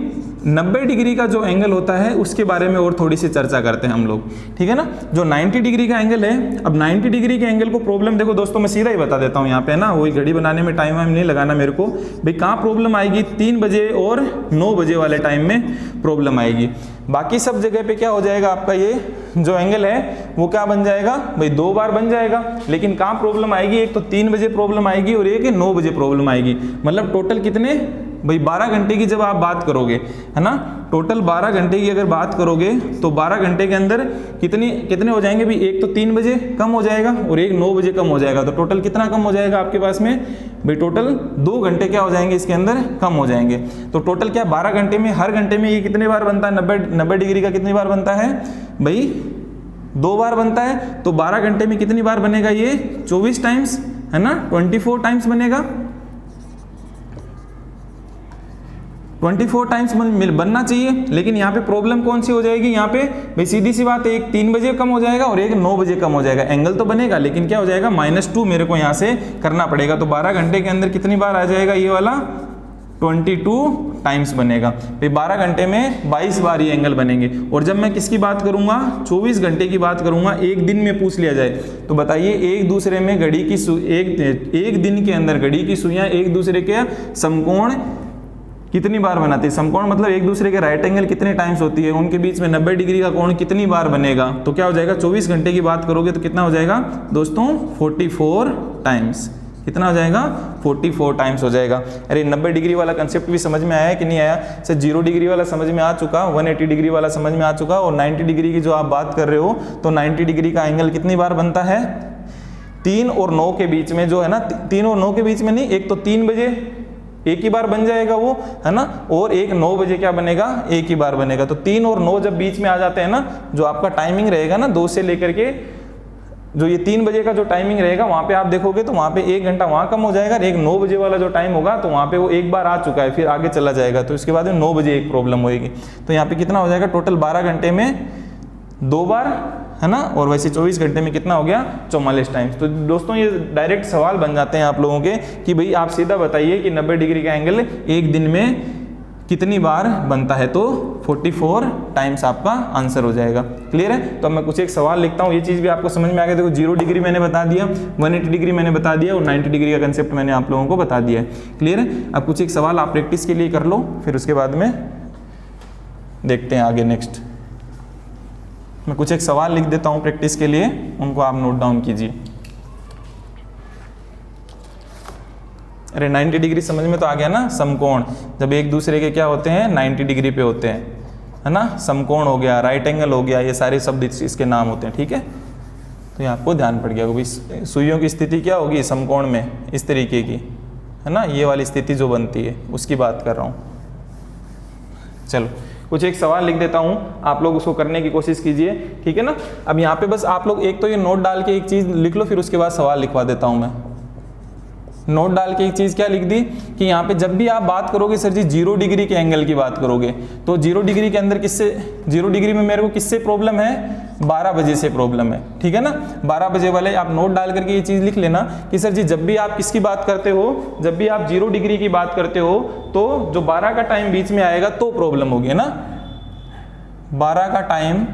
90 डिग्री का जो एंगल होता है उसके बारे में और थोड़ी सी चर्चा करते हैं हम लोग, ठीक है ना। जो 90 डिग्री का एंगल है, अब 90 डिग्री के एंगल को प्रॉब्लम देखो दोस्तों, मैं सीधा ही बता देता हूँ यहाँ पे ना, वही घड़ी बनाने में टाइम नहीं लगाना मेरे को। भाई कहाँ प्रॉब्लम आएगी? 3 बजे और 9 बजे वाले टाइम में प्रॉब्लम आएगी। बाकी सब जगह पे क्या हो जाएगा? आपका ये जो एंगल है वो क्या बन जाएगा भाई? 2 बार बन जाएगा। लेकिन कहाँ प्रॉब्लम आएगी? एक तो 3 बजे प्रॉब्लम आएगी और एक 9 बजे प्रॉब्लम आएगी। मतलब टोटल कितने? भाई 12 घंटे की जब आप बात करोगे, है ना, टोटल 12 घंटे की अगर बात करोगे तो 12 घंटे के अंदर कितने हो जाएंगे भाई? एक तो 3 बजे कम हो जाएगा और एक 9 बजे कम हो जाएगा, तो टोटल कितना कम हो जाएगा आपके पास में भाई? टोटल 2 घंटे क्या हो जाएंगे इसके अंदर? कम हो जाएंगे। तो टोटल क्या 12 घंटे में, हर घंटे में ये कितने बार बनता है? 90 डिग्री का कितनी बार बनता है भाई? 2 बार बनता है। तो 12 घंटे में कितनी बार बनेगा ये? 24 टाइम्स, है ना, 24 टाइम्स बनेगा। 24 टाइम्स बनना चाहिए। लेकिन यहाँ पे प्रॉब्लम कौन सी हो जाएगी? यहाँ पे भाई सीधी सी बात है, एक 3 बजे कम हो जाएगा और एक 9 बजे कम हो जाएगा। एंगल तो बनेगा लेकिन क्या हो जाएगा? -2 मेरे को यहाँ से करना पड़ेगा। तो 12 घंटे के अंदर कितनी बार आ जाएगा ये वाला? 22 टाइम्स बनेगा। फिर 12 घंटे में 22 बार ये एंगल बनेंगे। और जब मैं किसकी बात करूंगा? 24 घंटे की बात करूंगा, एक दिन में पूछ लिया जाए तो बताइए, एक दूसरे में घड़ी की एक दिन के अंदर घड़ी की सुइयां एक दूसरे के समकोण कितनी बार बनाती है? समकोण मतलब एक दूसरे के राइट एंगल कितने टाइम्स होती है, उनके बीच में 90 डिग्री का कोण कितनी बार बनेगा? तो क्या हो जाएगा? 24 घंटे की बात करोगे तो कितना हो जाएगा दोस्तों? 44 टाइम्स। कितना हो जाएगा? 44 टाइम्स हो जाएगा। अरे 90 डिग्री वाला कंसेप्ट भी समझ में आया है कि नहीं आया? सर 0 डिग्री वाला समझ में आ चुका, 180 डिग्री वाला समझ में आ चुका, और 90 डिग्री की जो आप बात कर रहे हो तो 90 डिग्री का एंगल कितनी बार बनता है? 3 और 9 के बीच में जो है ना, 3 और 9 के बीच में नहीं, एक तो 3 बजे एक ही बार बन जाएगा वो, है ना, और एक 9 बजे क्या बनेगा? एक ही बार बनेगा। तो 3 और 9 जब बीच में आ जाते हैं ना, जो आपका टाइमिंग रहेगा ना 2 से लेकर के जो ये 3 बजे का जो टाइमिंग रहेगा, वहां पे आप देखोगे तो वहां पे 1 घंटा वहां कम हो जाएगा। एक 9 बजे वाला जो टाइम होगा तो वहां पे वो एक बार आ चुका है, फिर आगे चला जाएगा, तो इसके बाद में 9 बजे एक प्रॉब्लम होगी। तो यहाँ पे कितना हो जाएगा? टोटल 12 घंटे में 2 बार, है ना, और वैसे 24 घंटे में कितना हो गया? 44 टाइम्स। तो दोस्तों ये डायरेक्ट सवाल बन जाते हैं आप लोगों के कि भाई आप सीधा बताइए कि 90 डिग्री का एंगल एक दिन में कितनी बार बनता है? तो 44 टाइम्स आपका आंसर हो जाएगा। क्लियर है? तो अब मैं कुछ एक सवाल लिखता हूँ, ये चीज़ भी आपको समझ में आ गया। देखो 0 डिग्री मैंने बता दिया, 180 डिग्री मैंने बता दिया, और 90 डिग्री का कंसेप्ट मैंने आप लोगों को बता दिया है। क्लियर है? अब कुछ एक सवाल आप प्रैक्टिस के लिए कर लो, फिर उसके बाद में देखते हैं आगे नेक्स्ट। मैं कुछ एक सवाल लिख देता हूँ प्रैक्टिस के लिए, उनको आप नोट डाउन कीजिए। अरे 90 डिग्री समझ में तो आ गया ना? समकोण जब एक दूसरे के क्या होते हैं? 90 डिग्री पे होते हैं, है ना। समकोण हो गया, राइट एंगल हो गया, ये सारे शब्द इसके नाम होते हैं। ठीक है, तो ये आपको ध्यान पड़ गया होगा। सुइयों की स्थिति क्या होगी समकोण में? इस तरीके की, है ना, ये वाली स्थिति जो बनती है उसकी बात कर रहा हूँ। चलो कुछ एक सवाल लिख देता हूँ, आप लोग उसको करने की कोशिश कीजिए। ठीक है ना? अब यहाँ पे बस आप लोग एक तो ये नोट डाल के एक चीज़ लिख लो, फिर उसके बाद सवाल लिखवा देता हूँ मैं। नोट डाल के एक चीज़ क्या लिख दी कि यहाँ पे जब भी आप बात करोगे सर जी 0 डिग्री के एंगल की बात करोगे, तो 0 डिग्री के अंदर किससे, 0 डिग्री में मेरे को किससे प्रॉब्लम है? 12 बजे से प्रॉब्लम है। ठीक है ना? 12 बजे वाले आप नोट डाल करके ये चीज़ लिख लेना कि सर जी जब भी आप किसकी बात करते हो, जब भी आप 0 डिग्री की बात करते हो तो जो 12 का टाइम बीच में आएगा तो प्रॉब्लम होगी ना। 12 का टाइम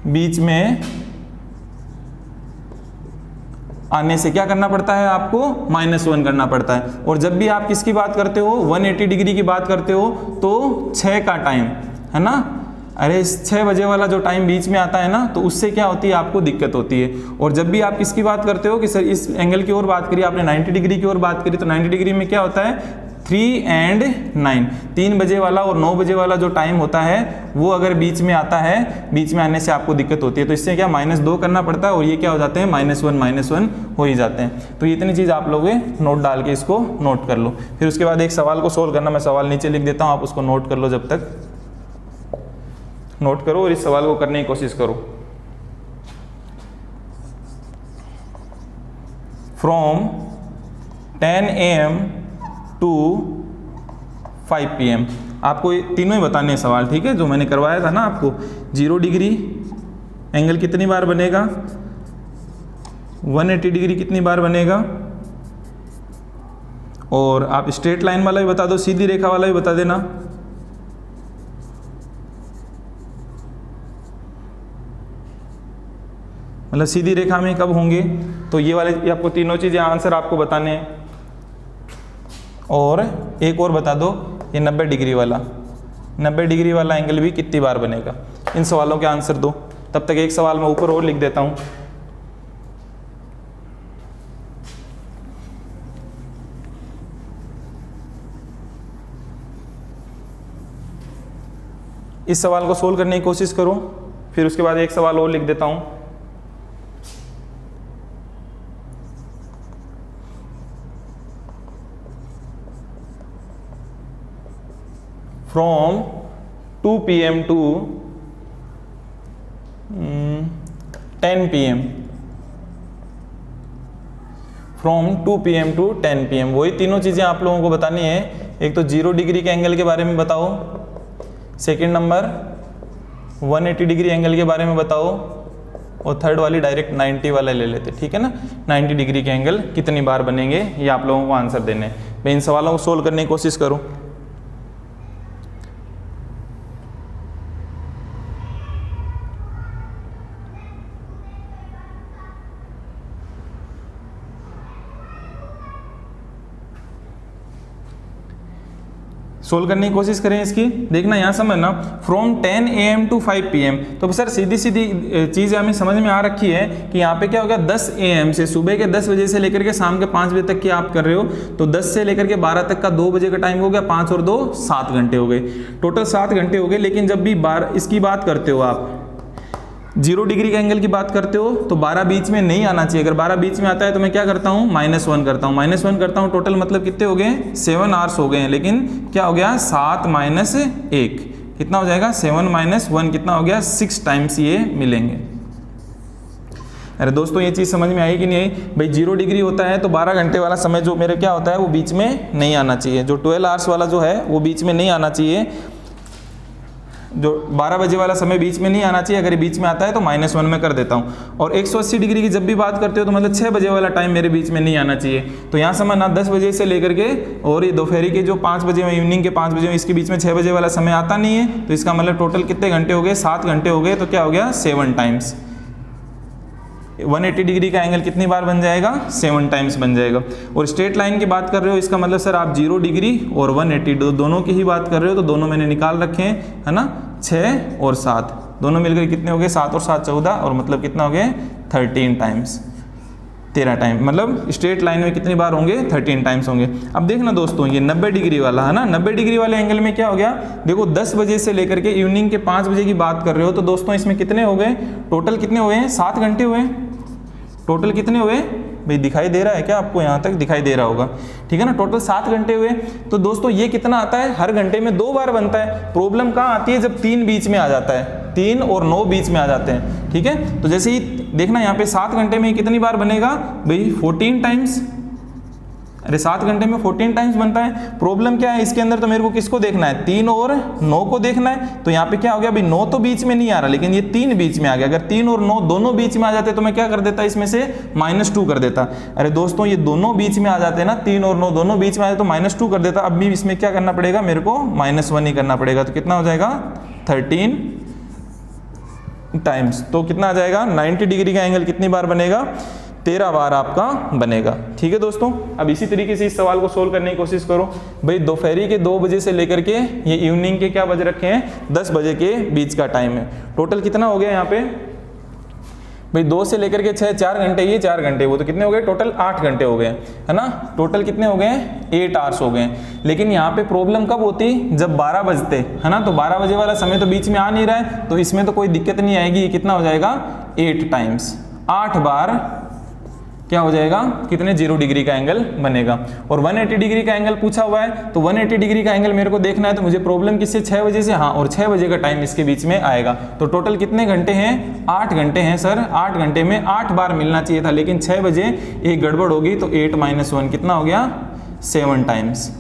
बीच में आने से क्या करना पड़ता है आपको? -1 करना पड़ता है। और जब भी आप किसकी बात करते हो, 180 डिग्री की बात करते हो, तो 6 का टाइम, है ना, अरे 6 बजे वाला जो टाइम बीच में आता है ना, तो उससे क्या होती है? आपको दिक्कत होती है। और जब भी आप किसकी बात करते हो कि सर इस एंगल की ओर बात करी, आपने 90 डिग्री की ओर बात करी, तो 90 डिग्री में क्या होता है? 3 और 9, 3 बजे वाला और 9 बजे वाला जो टाइम होता है वो अगर बीच में आता है, बीच में आने से आपको दिक्कत होती है। तो इससे क्या -2 करना पड़ता है, और ये क्या हो जाते हैं? -1 हो ही जाते हैं। तो ये इतनी चीज़ आप लोग नोट डाल के इसको नोट कर लो। फिर उसके बाद एक सवाल को सोल्व करना, मैं सवाल नीचे लिख देता हूँ, आप उसको नोट कर लो। जब तक नोट करो और इस सवाल को करने की कोशिश करो। फ्रॉम 10 AM to 5 PM आपको ये तीनों ही बताने हैं सवाल। ठीक है, जो मैंने करवाया था ना आपको, 0 डिग्री एंगल कितनी बार बनेगा, 180 डिग्री कितनी बार बनेगा, और आप स्ट्रेट लाइन वाला भी बता दो, सीधी रेखा वाला भी बता देना। मतलब सीधी रेखा में कब होंगे, तो ये वाले ये आपको तीनों चीज़ें आंसर आपको बताने हैं। और एक और बता दो, ये 90 डिग्री वाला, 90 डिग्री वाला एंगल भी कितनी बार बनेगा। इन सवालों के आंसर दो। तब तक एक सवाल मैं ऊपर और लिख देता हूँ। इस सवाल को सोल्व करने की कोशिश करो, फिर उसके बाद एक सवाल और लिख देता हूं। From 2 PM to 10 PM, from 2 PM to 10 PM, वही तीनों चीज़ें आप लोगों को बतानी है। एक तो 0 डिग्री के एंगल के बारे में बताओ, सेकंड नंबर 180 डिग्री एंगल के बारे में बताओ, और थर्ड वाली डायरेक्ट 90 वाला ले लेते, ठीक है ना। 90 डिग्री के एंगल कितनी बार बनेंगे ये आप लोगों को आंसर देने हैं। भाई इन सवालों को सोल्व करने की कोशिश करो। सोल्व करने की कोशिश करें इसकी। देखना यहाँ समझना, फ्रॉम 10 AM टू 5 PM, तो सर सीधी सीधी चीज़ हमें समझ में आ रखी है कि यहाँ पे क्या हो गया, 10 AM से, सुबह के 10 बजे से लेकर के शाम के 5 बजे तक की आप कर रहे हो, तो 10 से लेकर के 12 तक का 2 बजे का टाइम हो गया, 5 और 2 7 घंटे हो गए, टोटल 7 घंटे हो गए। लेकिन जब भी इसकी बात करते हो आप, 0 डिग्री का एंगल की बात करते हो, तो 12 बीच में नहीं आना चाहिए। अगर 12 बीच में आता है तो मैं क्या करता हूँ, -1 करता हूँ, -1 करता हूँ। टोटल मतलब कितने हो गए, 7 आवर्स हो गए हैं। लेकिन क्या हो गया, 7 - 1 कितना हो जाएगा, 7 - 1 कितना हो गया, 6 टाइम्स ये मिलेंगे। अरे दोस्तों ये चीज़ समझ में आई कि नहीं आई। भाई 0 डिग्री होता है तो 12 घंटे वाला समय जो मेरे क्या होता है वो बीच में नहीं आना चाहिए। जो 12 आवर्स वाला जो है वो बीच में नहीं आना चाहिए। जो 12 बजे वाला समय बीच में नहीं आना चाहिए। अगर ये बीच में आता है तो -1 में कर देता हूँ। और 180 डिग्री की जब भी बात करते हो तो मतलब 6 बजे वाला टाइम मेरे बीच में नहीं आना चाहिए। तो यहाँ समझना 10 बजे से लेकर के और ये दोपहर के जो 5 बजे में, इवनिंग के 5 बजे में, इसके बीच में 6 बजे वाला समय आता नहीं है। तो इसका मतलब टोटल कितने घंटे हो गए, 7 घंटे हो गए। तो क्या हो गया, 7 टाइम्स। 180 डिग्री का एंगल कितनी बार बन जाएगा, 7 टाइम्स बन जाएगा। और स्ट्रेट लाइन की बात कर रहे हो, इसका मतलब सर आप 0 डिग्री और 180 दोनों की ही बात कर रहे हो, तो दोनों मैंने निकाल रखे हैं, है ना। 6 और 7 दोनों मिलकर कितने हो गए, 7 और 7 14, और मतलब कितना हो गए, 13 टाइम्स, 13 टाइम। मतलब स्ट्रेट लाइन में कितनी बार होंगे, 13 टाइम्स होंगे। अब देखना दोस्तों, ये 90 डिग्री वाला है ना, 90 डिग्री वाले एंगल में क्या हो गया, देखो 10 बजे से लेकर के इवनिंग के 5 बजे की बात कर रहे हो, तो दोस्तों इसमें कितने हो गए, टोटल कितने हुए हैं, 7 घंटे हुए। टोटल कितने हुए भाई, दिखाई दे रहा है क्या आपको, यहाँ तक दिखाई दे रहा होगा, ठीक है ना। टोटल 7 घंटे हुए। तो दोस्तों ये कितना आता है, हर घंटे में 2 बार बनता है। प्रॉब्लम कहाँ आती है, जब 3 बीच में आ जाता है, 3 और 9 बीच में आ जाते हैं, ठीक है। तो जैसे ही देखना यहाँ पे 7 घंटे में कितनी बार बनेगा भाई, 14 टाइम्स। अरे 7 घंटे में 14 टाइम्स बनता है। प्रॉब्लम क्या है इसके अंदर, तो मेरे को किसको देखना है, 3 और 9 को देखना है। तो यहाँ पे क्या हो गया भाई, 9 तो बीच में नहीं आ रहा, लेकिन ये 3 बीच में आ गया। अगर 3 और 9 दोनों बीच में आ जाते तो मैं क्या कर देता, इसमें से -2 कर देता। अरे दोस्तों ये दोनों बीच में आ जाते हैं ना, 3 और 9 दोनों बीच में आ जाते तो -2 कर देता। अब भी इसमें क्या करना पड़ेगा, मेरे को -1 ही करना पड़ेगा। तो कितना हो जाएगा, 13 टाइम्स। तो कितना आ जाएगा, 90 डिग्री का एंगल कितनी बार बनेगा, 13 बार आपका बनेगा, ठीक है दोस्तों। अब इसी तरीके से इस सवाल को सोल्व करने की कोशिश करो। भाई दोपहर के 2 बजे से लेकर के ये इवनिंग के क्या बज रखे हैं, 10 बजे के बीच का टाइम है। टोटल कितना हो गया यहाँ पे भाई, 2 से लेकर के 6, 4 घंटे, ये 4 घंटे, वो तो कितने हो गए, टोटल 8 घंटे हो गए, है ना। टोटल कितने हो गए, 8 आवर्स हो गए। लेकिन यहाँ पे प्रॉब्लम कब होती, जब 12 बजते, है ना। तो 12 बजे वाला समय तो बीच में आ नहीं रहा है, तो इसमें तो कोई दिक्कत नहीं आएगी। ये कितना हो जाएगा, 8 टाइम्स, 8 बार क्या हो जाएगा, कितने 0 डिग्री का एंगल बनेगा। और 180 डिग्री का एंगल पूछा हुआ है, तो 180 डिग्री का एंगल मेरे को देखना है। तो मुझे प्रॉब्लम किससे, 6 बजे से, हाँ, और 6 बजे का टाइम इसके बीच में आएगा। तो टोटल कितने घंटे हैं, 8 घंटे हैं सर। 8 घंटे में 8 बार मिलना चाहिए था, लेकिन 6 बजे एक गड़बड़ होगी। तो 8 - 1 कितना हो गया, 7 टाइम्स।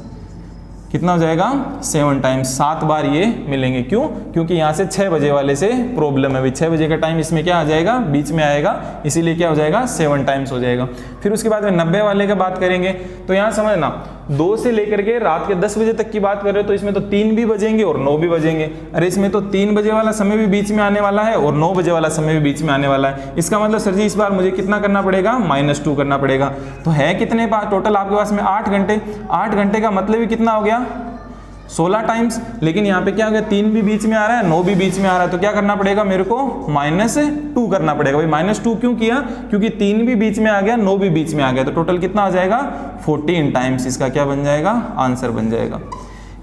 कितना हो जाएगा, 7 टाइम्स, 7 बार ये मिलेंगे। क्यों, क्योंकि यहाँ से 6 बजे वाले से प्रॉब्लम है भाई, 6 बजे का टाइम इसमें क्या आ जाएगा, बीच में आएगा, इसीलिए क्या हो जाएगा, 7 टाइम्स हो जाएगा। फिर उसके बाद में 90 वाले का बात करेंगे। तो यहाँ समझना, 2 से लेकर के रात के 10 बजे तक की बात कर रहे हो, तो इसमें तो 3 भी बजेंगे और 9 भी बजेंगे। अरे इसमें तो 3 बजे वाला समय भी बीच में आने वाला है और 9 बजे वाला समय भी बीच में आने वाला है। इसका मतलब सर जी इस बार मुझे कितना करना पड़ेगा, -2 करना पड़ेगा। तो है कितने बार टोटल आपके पास में, 8 घंटे। 8 घंटे का मतलब ही कितना हो गया, 16 टाइम्स। लेकिन यहाँ पे क्या हो गया, 3 भी बीच में आ रहा है, 9 भी बीच में आ रहा है। तो क्या करना पड़ेगा मेरे को, -2 करना पड़ेगा भाई। -2 क्यों किया, क्योंकि 3 भी बीच में आ गया, 9 भी बीच में आ गया। तो टोटल कितना आ जाएगा, 14 टाइम्स। इसका क्या बन जाएगा, आंसर बन जाएगा।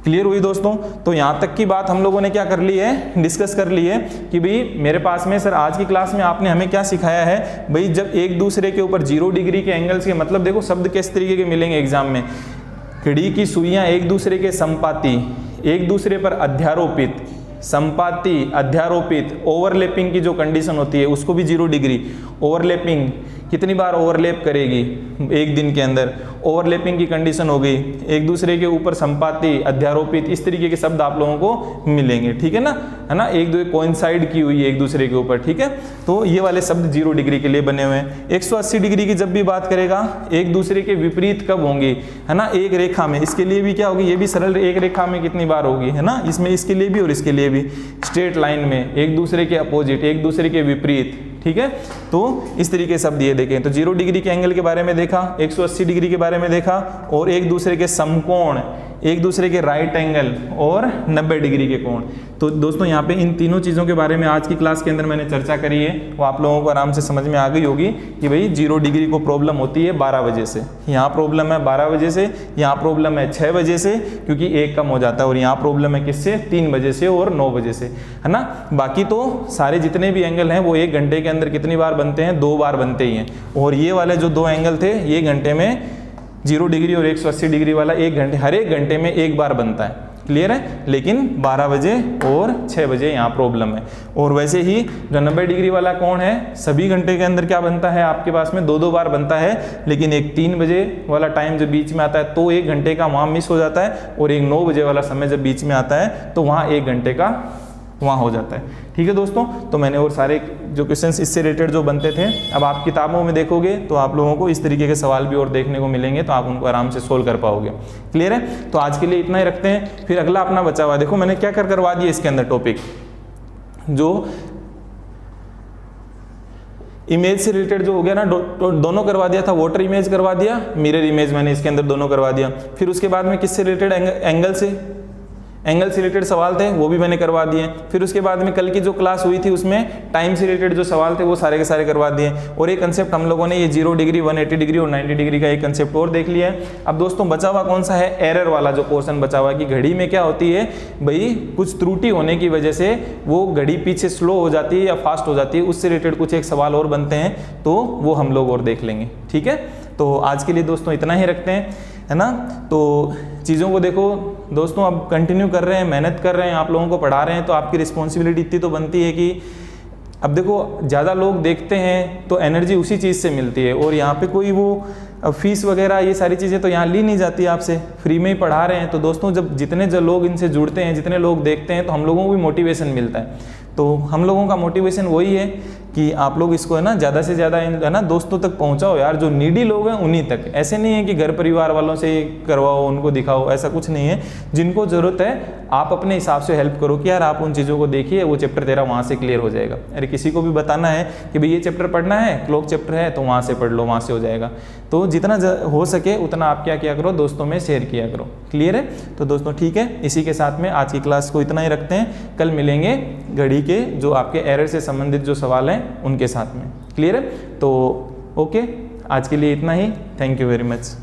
क्लियर हुई दोस्तों? तो यहाँ तक की बात हम लोगों ने क्या कर ली है, डिस्कस कर ली है कि भाई मेरे पास में सर आज की क्लास में आपने हमें क्या सिखाया है, भाई जब एक दूसरे के ऊपर 0 डिग्री के एंगल्स के मतलब देखो शब्द किस तरीके के मिलेंगे एग्जाम में, घड़ी की सुइयां एक दूसरे के संपाती, एक दूसरे पर अध्यारोपित, संपाती अध्यारोपित, ओवरलैपिंग की जो कंडीशन होती है उसको भी 0 डिग्री, ओवरलैपिंग कितनी बार ओवरलैप करेगी एक दिन के अंदर, ओवरलैपिंग की कंडीशन हो गई, एक दूसरे के ऊपर संपाती, अध्यारोपित, इस तरीके के शब्द आप लोगों को मिलेंगे, ठीक है ना, है ना, एक दूसरे कोइंसाइड की हुई है एक दूसरे के ऊपर, ठीक है। तो ये वाले शब्द 0 डिग्री के लिए बने हुए हैं। 180 डिग्री की जब भी बात करेगा एक दूसरे के विपरीत कब होंगी, है ना, एक रेखा में, इसके लिए भी क्या होगी, ये भी सरल एक रेखा में कितनी बार होगी, है ना, इसमें इसके लिए भी और इसके लिए भी स्ट्रेट लाइन में, एक दूसरे के अपोजिट, एक दूसरे के विपरीत, ठीक है। तो इस तरीके शब्द ये देखें, तो 0 डिग्री के एंगल के बारे में देखा, 180 डिग्री के बारे में देखा, और एक दूसरे के समकोण, एक दूसरे के राइट एंगल और 90 डिग्री के कोण। तो दोस्तों यहाँ पे इन तीनों चीज़ों के बारे में आज की क्लास के अंदर मैंने चर्चा करी है, वो आप लोगों को आराम से समझ में आ गई होगी कि भाई 0 डिग्री को प्रॉब्लम होती है 12 बजे से, यहाँ प्रॉब्लम है 12 बजे से, यहाँ प्रॉब्लम है 6 बजे से क्योंकि 1 कम हो जाता है, और यहाँ प्रॉब्लम है किससे, 3 बजे से और 9 बजे से, है ना। बाकी तो सारे जितने भी एंगल हैं वो 1 घंटे के अंदर कितनी बार बनते हैं, 2 बार बनते ही हैं, और ये वाले जो 2 एंगल थे ये घंटे में 0 डिग्री और 180 डिग्री वाला हर एक घंटे में 1 बार बनता है, क्लियर है। लेकिन 12 बजे और 6 बजे यहाँ प्रॉब्लम है। और वैसे ही जो 90 डिग्री वाला कोण है सभी घंटे के अंदर क्या बनता है आपके पास में 2-2 बार बनता है, लेकिन एक 3 बजे वाला टाइम जब बीच में आता है तो 1 घंटे का वहाँ मिस हो जाता है, और एक 9 बजे वाला समय जब बीच में आता है तो वहाँ 1 घंटे का वहाँ हो जाता है, ठीक है दोस्तों। तो मैंने और सारे जो क्वेश्चंस इससे रिलेटेड जो बनते थे, अब आप किताबों में देखोगे तो आप लोगों को इस तरीके के सवाल भी और देखने को मिलेंगे, तो आप उनको आराम से सोल्व कर पाओगे, क्लियर है। तो आज के लिए इतना ही रखते हैं, फिर अगला अपना बचा हुआ देखो मैंने क्या करवा दिया इसके अंदर टॉपिक, जो इमेज से रिलेटेड जो हो गया ना, दोनों करवा दिया था, वाटर इमेज करवा दिया, मिरर इमेज मैंने इसके अंदर दोनों करवा दिया। फिर उसके बाद में किससे रिलेटेड, एंगल से रिलेटेड सवाल थे वो भी मैंने करवा दिए। फिर उसके बाद में कल की जो क्लास हुई थी उसमें टाइम से रिलेटेड जो सवाल थे वो सारे के सारे करवा दिए, और एक कंसेप्ट हम लोगों ने ये 0 डिग्री 180 डिग्री और 90 डिग्री का एक कंसेप्ट और देख लिया है। अब दोस्तों बचा हुआ कौन सा है, एरर वाला जो पोर्शन बचा हुआ है कि घड़ी में क्या होती है भाई, कुछ त्रुटि होने की वजह से वो घड़ी पीछे स्लो हो जाती है या फास्ट हो जाती है, उससे रिलेटेड कुछ एक सवाल और बनते हैं, तो वो हम लोग और देख लेंगे, ठीक है। तो आज के लिए दोस्तों इतना ही रखते हैं, है ना। तो चीज़ों को देखो दोस्तों, अब कंटिन्यू कर रहे हैं, मेहनत कर रहे हैं, आप लोगों को पढ़ा रहे हैं, तो आपकी रिस्पॉन्सिबिलिटी इतनी तो बनती है कि अब देखो ज़्यादा लोग देखते हैं तो एनर्जी उसी चीज़ से मिलती है, और यहाँ पे कोई वो फीस वगैरह ये सारी चीज़ें तो यहाँ ली नहीं जाती, आपसे फ्री में ही पढ़ा रहे हैं। तो दोस्तों जब जितने जो लोग इनसे जुड़ते हैं, जितने लोग देखते हैं, तो हम लोगों को भी मोटिवेशन मिलता है। तो हम लोगों का मोटिवेशन वही है कि आप लोग इसको है ना ज़्यादा से ज़्यादा है ना दोस्तों तक पहुंचाओ यार, जो नीडी लोग हैं उन्हीं तक। ऐसे नहीं है कि घर परिवार वालों से करवाओ, उनको दिखाओ, ऐसा कुछ नहीं है। जिनको ज़रूरत है आप अपने हिसाब से हेल्प करो कि यार आप उन चीज़ों को देखिए, वो चैप्टर तेरा वहाँ से क्लियर हो जाएगा। अरे किसी को भी बताना है कि भाई ये चैप्टर पढ़ना है, क्लॉक चैप्टर है, तो वहाँ से पढ़ लो, वहाँ से हो जाएगा। तो जितना हो सके उतना आप क्या किया करो, दोस्तों में शेयर किया करो, क्लियर है। तो दोस्तों ठीक है, इसी के साथ में आज की क्लास को इतना ही रखते हैं। कल मिलेंगे घड़ी के जो आपके एरर से संबंधित जो सवाल हैं उनके साथ में, क्लियर है। तो ओके, आज के लिए इतना ही, थैंक यू वेरी मच।